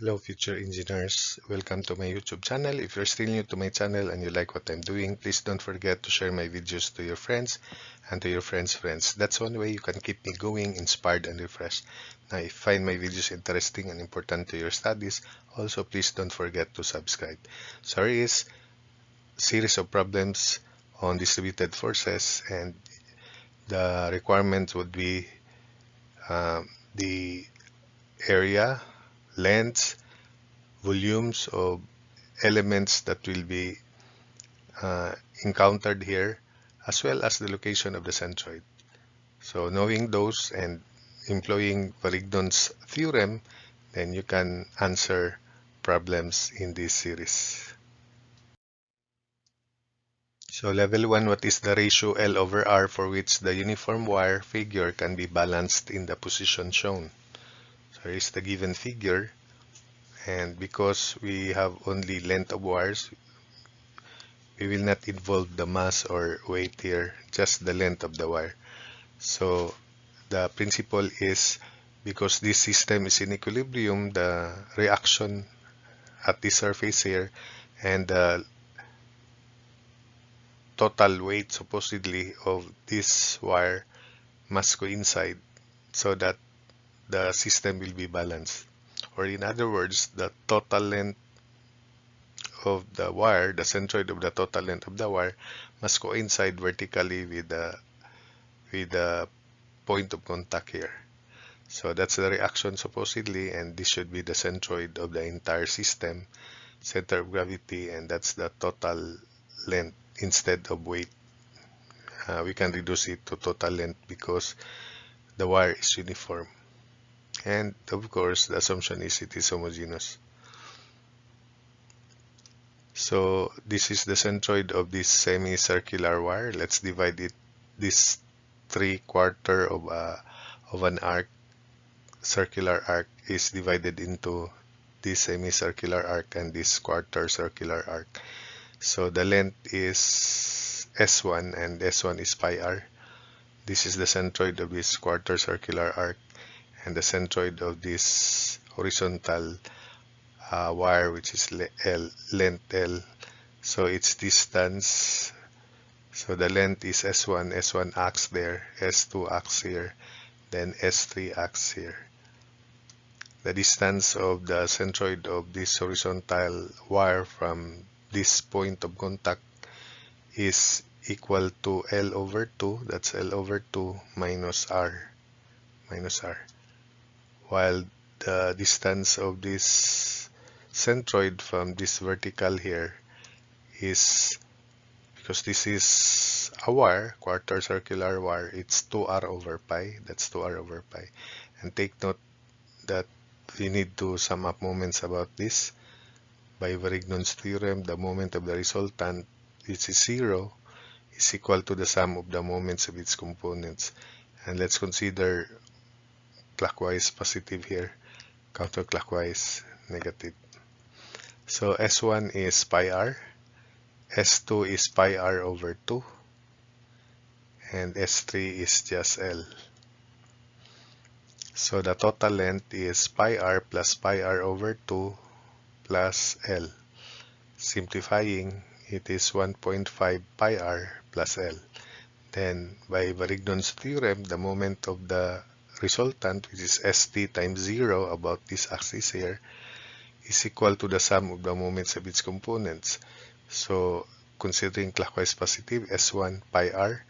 Hello future engineers, welcome to my YouTube channel. If you're still new to my channel and you like what I'm doing, please don't forget to share my videos to your friends and to your friends' friends. That's one way you can keep me going, inspired and refreshed. Now if you find my videos interesting and important to your studies, also please don't forget to subscribe. Sorry is series of problems on distributed forces, and the requirements would be the area, lengths, volumes of elements that will be uh, encountered here, as well as the location of the centroid. So knowing those and employing Varignon's theorem, then you can answer problems in this series. So level 1, what is the ratio L over R for which the uniform wire figure can be balanced in the position shown? So here is the given figure, and because we have only length of wires, we will not involve the mass or weight here, just the length of the wire. So the principle is, because this system is in equilibrium, the reaction at the surface here and the total weight supposedly of this wire must coincide so that the system will be balanced. Or in other words, the total length of the wire, the centroid of the total length of the wire, must coincide vertically with the point of contact here. So that's the reaction supposedly, and this should be the centroid of the entire system, center of gravity, and that's the total length instead of weight. We can reduce it to total length because the wire is uniform. And of course, the assumption is it is homogeneous. So this is the centroid of this semicircular wire. Let's divide it. This 3/4 of an arc, circular arc, is divided into this semicircular arc and this quarter circular arc. So the length is S1 and S1 is pi r. This is the centroid of this quarter circular arc and the centroid of this horizontal wire, which is L, length L. So its distance, so the length is S1, S1 acts there, S2 acts here, then S3 acts here. The distance of the centroid of this horizontal wire from this point of contact is equal to L over 2, that's L over 2 minus R, while the distance of this centroid from this vertical here is, because this is a wire, quarter circular wire, it's 2R over pi, that's 2R over pi. And take note that we need to sum up moments about this. By Varignon's theorem, the moment of the resultant, which is 0, is equal to the sum of the moments of its components. And let's consider clockwise positive here, counterclockwise negative. So S1 is pi r, S2 is pi r over 2, and S3 is just L. So the total length is pi r plus pi r over 2 plus L. Simplifying, it is 1.5 pi r plus L. Then by Varignon's theorem, the moment of the resultant, which is St times 0 about this axis here, is equal to the sum of the moments of its components. So considering clockwise positive, S1 pi r,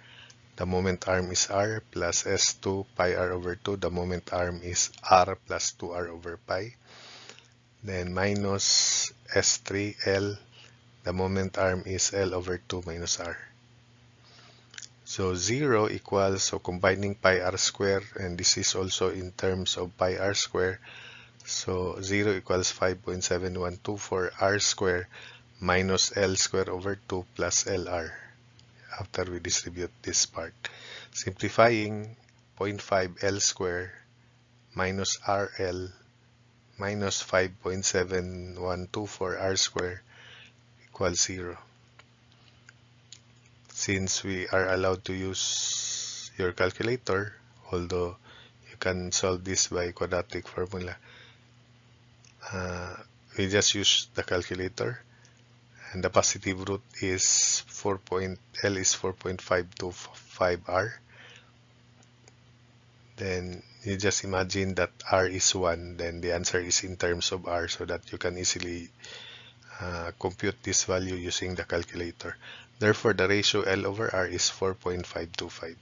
the moment arm is r, plus S2 pi r over 2, the moment arm is r plus 2r over pi. Then minus S3 L, the moment arm is L over 2 minus r. So 0 equals, so combining pi r square, and this is also in terms of pi r square, so 0 equals 5.7124 r square minus L square over 2 plus LR after we distribute this part. Simplifying, 0.5 L square minus RL minus 5.7124 r square equals 0. Since we are allowed to use your calculator, although you can solve this by quadratic formula, uh, we just use the calculator, and the positive root is L is 4.525R. Then you just imagine that R is 1, then the answer is in terms of R, so that you can easily compute this value using the calculator. Therefore, the ratio L over R is 4.525.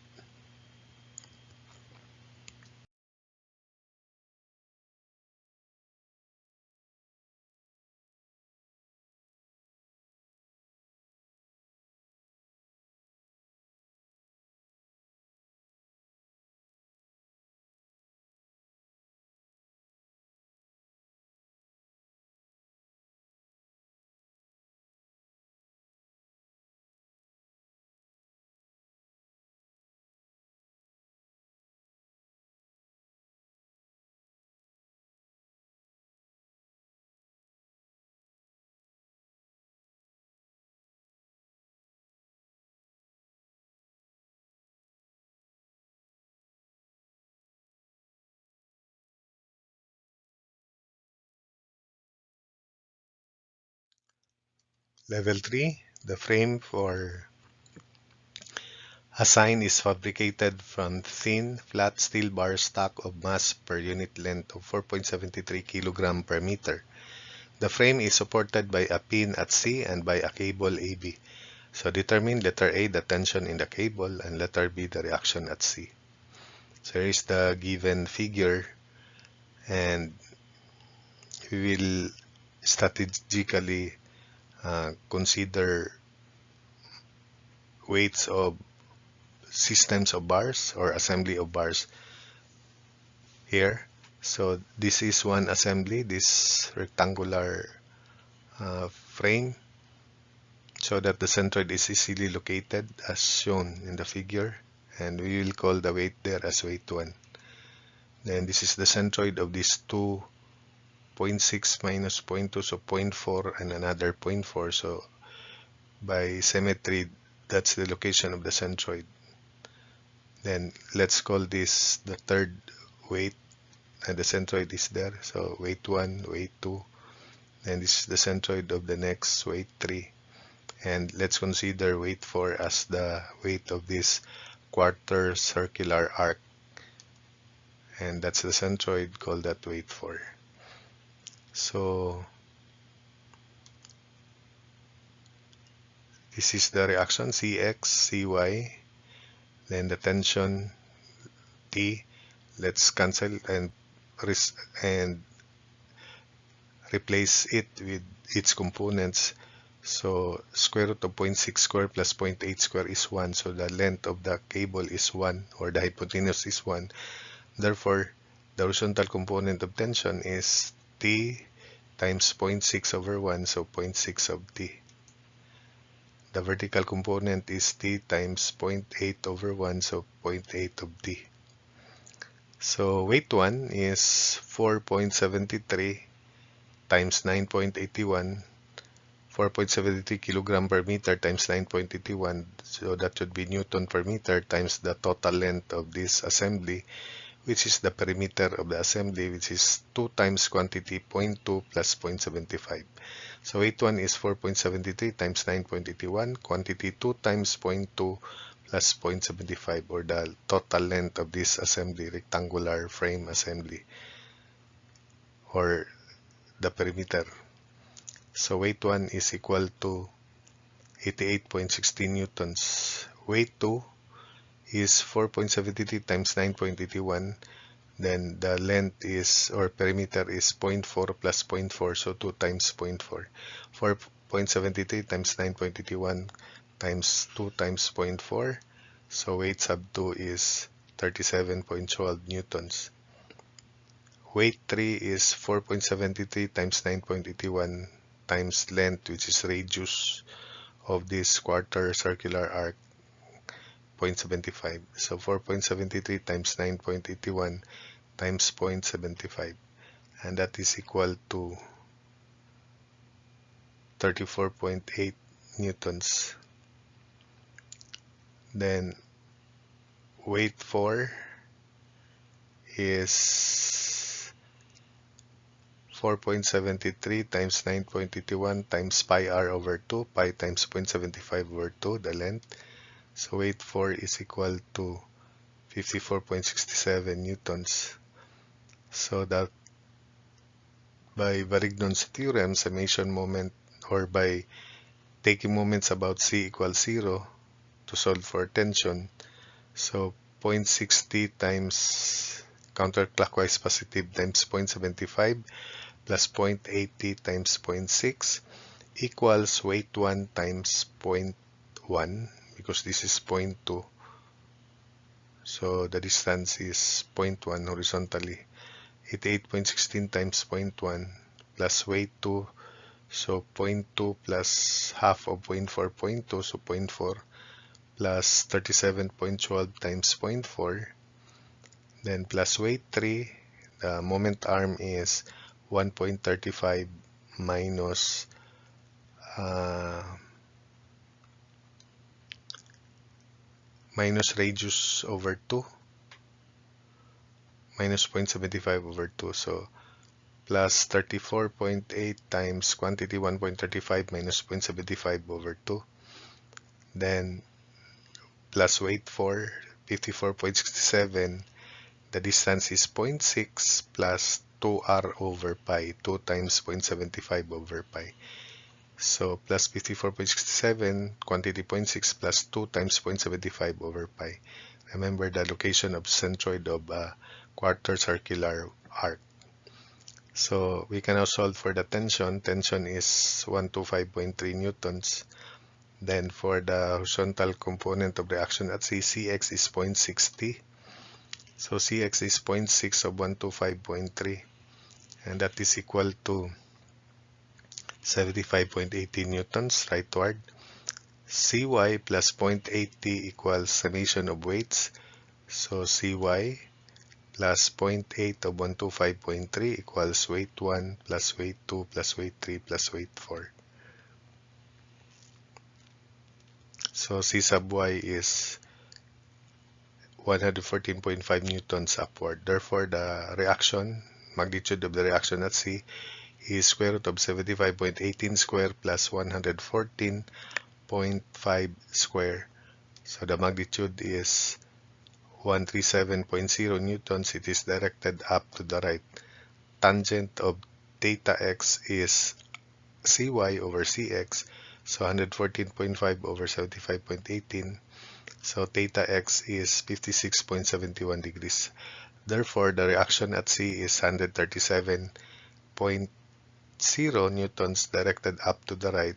Level 3, the frame for a sign is fabricated from thin, flat steel bar stack of mass per unit length of 4.73 kg per meter. The frame is supported by a pin at C and by a cable AB. So determine letter A, the tension in the cable, and letter B, the reaction at C. So here is the given figure, and we will strategically consider weights of systems of bars or assembly of bars here. So this is one assembly, this rectangular frame, so that the centroid is easily located as shown in the figure, and we will call the weight there as weight 1. Then this is the centroid of these 2.6 minus zero point 0.2, so zero point 0.4 and another zero point 0.4. So by symmetry, that's the location of the centroid. Then let's call this the third weight, and the centroid is there. So weight 1, weight 2, and this is the centroid of the next weight 3. And let's consider weight 4 as the weight of this quarter circular arc. And that's the centroid, call that weight 4. So this is the reaction Cx, Cy, then the tension T. Let's cancel and replace it with its components. So square root of zero point 0.6 square plus zero point 0.8 square is 1. So the length of the cable is 1, or the hypotenuse is 1. Therefore, the horizontal component of tension is T times zero point 0.6 over 1, so zero point 0.6 of T. The vertical component is T times zero point 0.8 over 1, so zero point 0.8 of T. So weight 1 is 4.73 times 9.81, 4.73 kilogram per meter times 9.81, so that should be Newton per meter times the total length of this assembly, which is the perimeter of the assembly, which is 2 times quantity 0.2 plus 0.75. So weight 1 is 4.73 times 9.81, quantity 2 times 0.2 plus 0.75, or the total length of this assembly, rectangular frame assembly, or the perimeter. So weight 1 is equal to 88.16 newtons. Weight 2 is 4.73 times 9.81. Then the length is, or perimeter is 0 0.4 plus 0 0.4, so 2 times 0 0.4. 4.73 times 9.81 times 2 times 0 0.4. So weight sub 2 is 37.12 newtons. Weight 3 is 4.73 times 9.81 times length, which is radius of this quarter circular arc, 0.75. So 4.73 times 9.81 times 0.75, and that is equal to 34.8 newtons. Then weight 4 is 54.73 times 9.81 times pi r over 2, pi times 0.75 over 2, the length. So weight 4 is equal to 54.67 newtons. So that by Varignon's theorem, summation moment, or by taking moments about C equals 0 to solve for tension, so 0.60 times counterclockwise positive times 0.75 plus 0.80 times 0.6 equals weight 1 times 0.1, because this is 0.2. So the distance is 0.1 horizontally. 88.16 times 0.1 plus weight 2. So 0.2 plus half of 0.4, 0.2, so 0.4 plus 37.12 times 0.4. Then plus weight 3. The moment arm is 1.35 minus minus radius over 2, minus 0.75 over 2. So plus 34.8 times quantity 1.35 minus 0.75 over 2. Then plus weight 4, 54.67. The distance is 0.6 plus 2r over pi, 2 times 0.75 over pi. So plus 54.67, quantity 0.6 plus 2 times 0.75 over pi. Remember the location of centroid of a quarter circular arc. So we can now solve for the tension. Tension is 125.3 newtons. Then for the horizontal component of reaction at C, Cx is 0.60. So Cx is 0.6 of 125.3. And that is equal to 75.80 newtons rightward. Cy plus 0.80 equals summation of weights. So Cy plus 0.8 of 125.3 equals weight 1 plus weight 2 plus weight 3 plus weight 4. So C sub y is 114.5 newtons upward. Therefore, the reaction, magnitude of the reaction at C is square root of 75.18 square plus 114.5 square. So the magnitude is 137.0 newtons. It is directed up to the right. Tangent of theta x is Cy over Cx. So 114.5 over 75.18. So theta x is 56.71 degrees. Therefore, the reaction at C is 137.0 newtons directed up to the right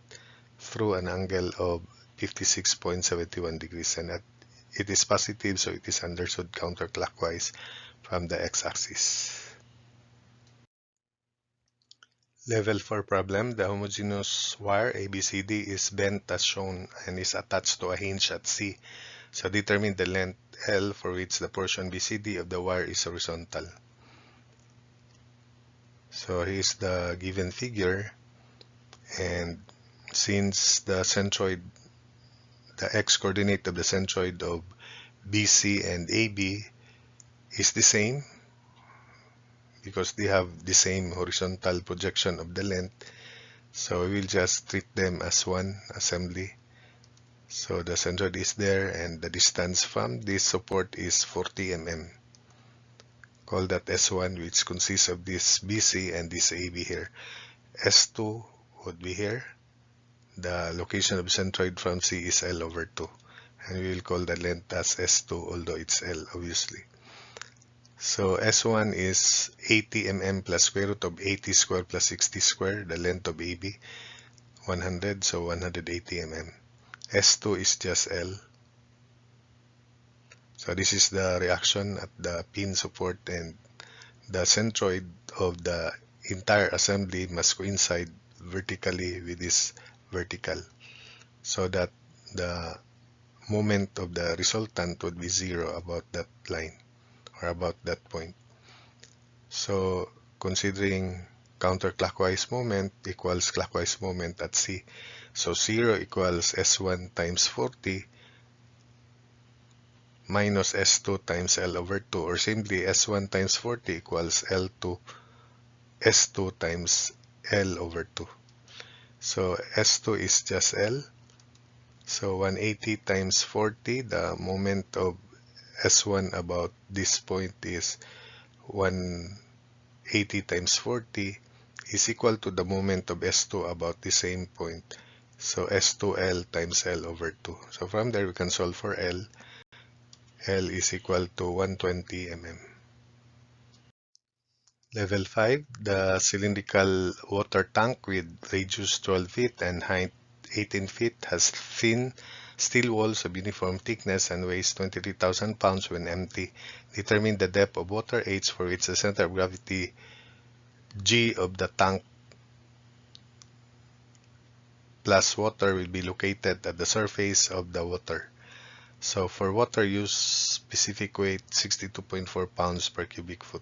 through an angle of 56.71 degrees. And it is positive, so it is understood counterclockwise from the x-axis. Level 4 problem. The homogeneous wire ABCD is bent as shown and is attached to a hinge at C. So determine the length L for which the portion BCD of the wire is horizontal. So here's the given figure, and since the centroid, the x-coordinate of the centroid of BC and AB is the same because they have the same horizontal projection of the length, so we will just treat them as one assembly. So the centroid is there and the distance from this support is 40 mm. Call that S1, which consists of this BC and this AB here. S2 would be here. The location of centroid from C is L over 2. And we will call the length as S2, although it's L, obviously. So S1 is 80 mm plus square root of 80 square plus 60 square, the length of AB, 100, so 180 mm. S2 is just L. So this is the reaction at the pin support, and the centroid of the entire assembly must coincide vertically with this vertical, so that the moment of the resultant would be 0 about that line or about that point. So considering counterclockwise moment equals clockwise moment at C. So 0 equals S1 times 40 minus S2 times L over 2, or simply S1 times 40 equals L2 S2 times L over 2. So S2 is just L. So 180 times 40, the moment of S1 about this point is 180 times 40 is equal to the moment of S2 about the same point. So S2L times L over 2. So from there we can solve for L. L is equal to 120 mm. Level 5, the cylindrical water tank with radius 12 feet and height 18 feet has thin steel walls of uniform thickness and weighs 23,000 pounds when empty. Determine the depth of water H for which the center of gravity G of the tank plus water will be located at the surface of the water. So for water, use specific weight 62.4 pounds per cubic foot.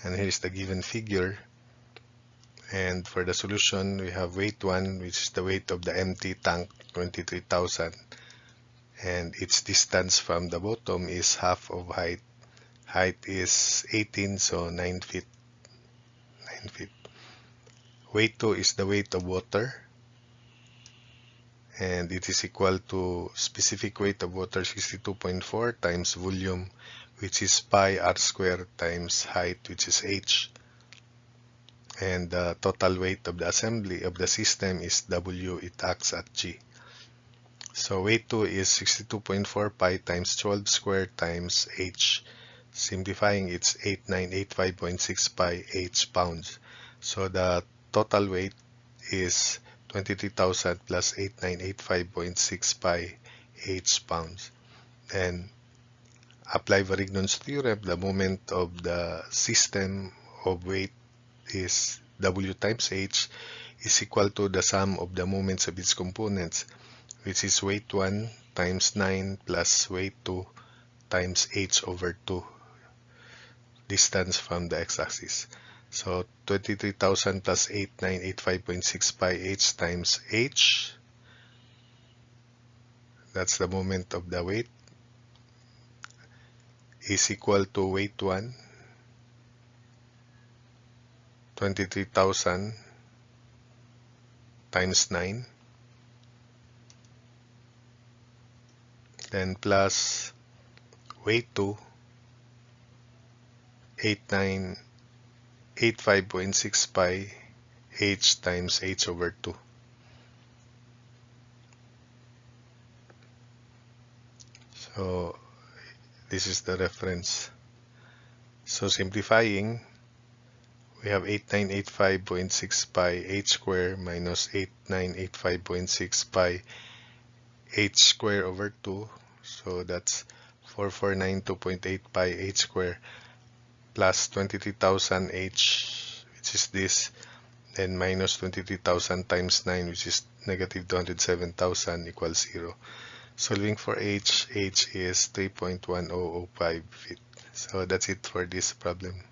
And here's the given figure. And for the solution, we have weight 1, which is the weight of the empty tank, 23,000. And its distance from the bottom is half of height. Height is 18, so 9 feet. 9 feet. Weight 2 is the weight of water. And it is equal to specific weight of water 62.4 times volume, which is pi r squared times height, which is h. And the total weight of the assembly of the system is W. It acts at G. So weight 2 is 62.4 pi times 12 squared times h. Simplifying, it's 8985.6 pi h pounds. So the total weight is 23,000 plus 8985.6 pi h pounds. And apply Varignon's theorem, the moment of the system of weight is W times h is equal to the sum of the moments of its components, which is weight 1 times 9 plus weight 2 times h over 2, distance from the x-axis. So 23,000 plus 8985.6 pi h times h, that's the moment of the weight, is equal to weight 1, 23,000 times 9, then plus weight 2, 8985.6 pi h times h over 2. So this is the reference. So simplifying, we have 8985.6 pi h square minus 8985.6 pi h square over 2. So that's 4492.8 pi h square plus 23,000 h, which is this, and minus 23,000 times 9, which is negative 207,000 equals 0. Solving for h is 3.1005 feet. So that's it for this problem.